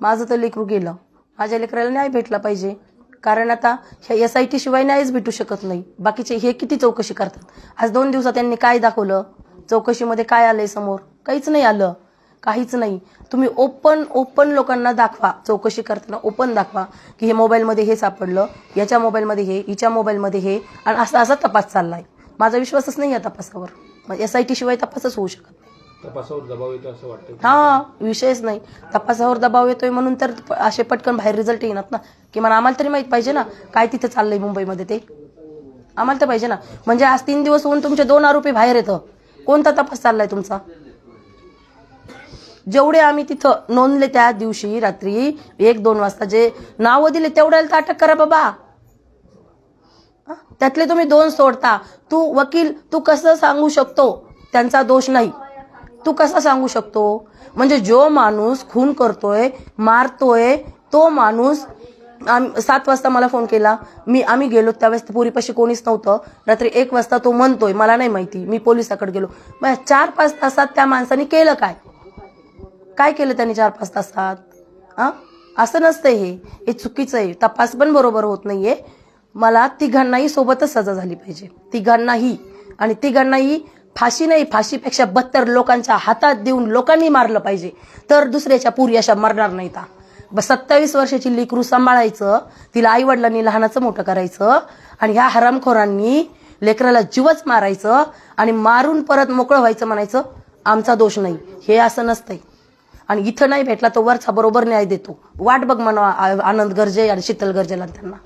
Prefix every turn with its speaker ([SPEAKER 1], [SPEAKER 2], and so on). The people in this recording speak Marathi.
[SPEAKER 1] माझं तर लेकरू गेलं, माझ्या लेकराला न्याय भेटला पाहिजे. कारण आता ह्या SIT शिवाय न्यायच भेटू शकत नाही. बाकीचे हे किती चौकशी करतात. आज 2 दिवसात त्यांनी काय दाखवलं, चौकशीमध्ये काय आलंय समोर? काहीच नाही आलं, काहीच नाही. तुम्ही ओपन लोकांना दाखवा, चौकशी करताना ओपन दाखवा की हे मोबाईलमध्ये हे सापडलं, याच्या मोबाईलमध्ये हे, हिच्या मोबाईलमध्ये हे, आणि असा तपास चाललाय. माझा विश्वासच नाही या तपासावर. SIT शिवाय तपासच होऊ शकत नाही.
[SPEAKER 2] तपासावर दबाव येतो असं वाटतं?
[SPEAKER 1] हा, विषयच नाही. तपासावर दबाव येतोय म्हणून तर असे पटकन बाहेर रिझल्ट येणार ना. किमान आम्हाला तरी माहित पाहिजे ना काय तिथे चाललंय मुंबईमध्ये, ते आम्हाला तर पाहिजे ना. म्हणजे आज 3 दिवस होऊन तुमचे 2 आरोपी बाहेर येतं, कोणता तपास चाललाय तुमचा? जेवढे आम्ही तिथं नोंदले त्या दिवशी रात्री 1-2 वाजता जे नावं दिले तेवढ्याला तर अटक करा बाबा. त्यातले तुम्ही 2 सोडता. तू वकील, तू कसं सांगू शकतो त्यांचा दोष नाही? तू कसं सांगू शकतो? म्हणजे जो माणूस खून करतोय, मारतोय, तो माणूस 7 वाजता मला फोन केला. आम्ही गेलो त्यावेळेस पुरीपाशी कोणीच नव्हतं. रात्री 1 वाजता तो म्हणतोय मला नाही माहिती, मी पोलिसाकडे गेलो. 4-5 तासात त्या माणसाने केलं काय? काय केलं त्यांनी 4-5 तासात? असं नसतंय, हे चुकीचं आहे. तपास पण बरोबर होत नाहीये. मला तिघांनाही सोबतच सजा झाली पाहिजे, तिघांनाही. आणि तिघांनाही फाशी नाही, फाशीपेक्षा 72 लोकांच्या हातात देऊन लोकांनी मारलं पाहिजे, तर दुसऱ्याच्या पुरी अशा मरणार नाहीत. 27 वर्षाची लेकरू सांभाळायचं, तिला आई वडिलांनी लहानाचं मोठं करायचं, आणि ह्या हरामखोरांनी लेकराला जीवच मारायचं आणि मारून परत मोकळं व्हायचं, म्हणायचं आमचा दोष नाही. हे असं नसतंय. आणि इथं नाही भेटला तो वरचा बरोबर न्याय देतो. वाट बघ म्हणा आनंद गर्जे आणि शीतल गर्जेला त्यांना.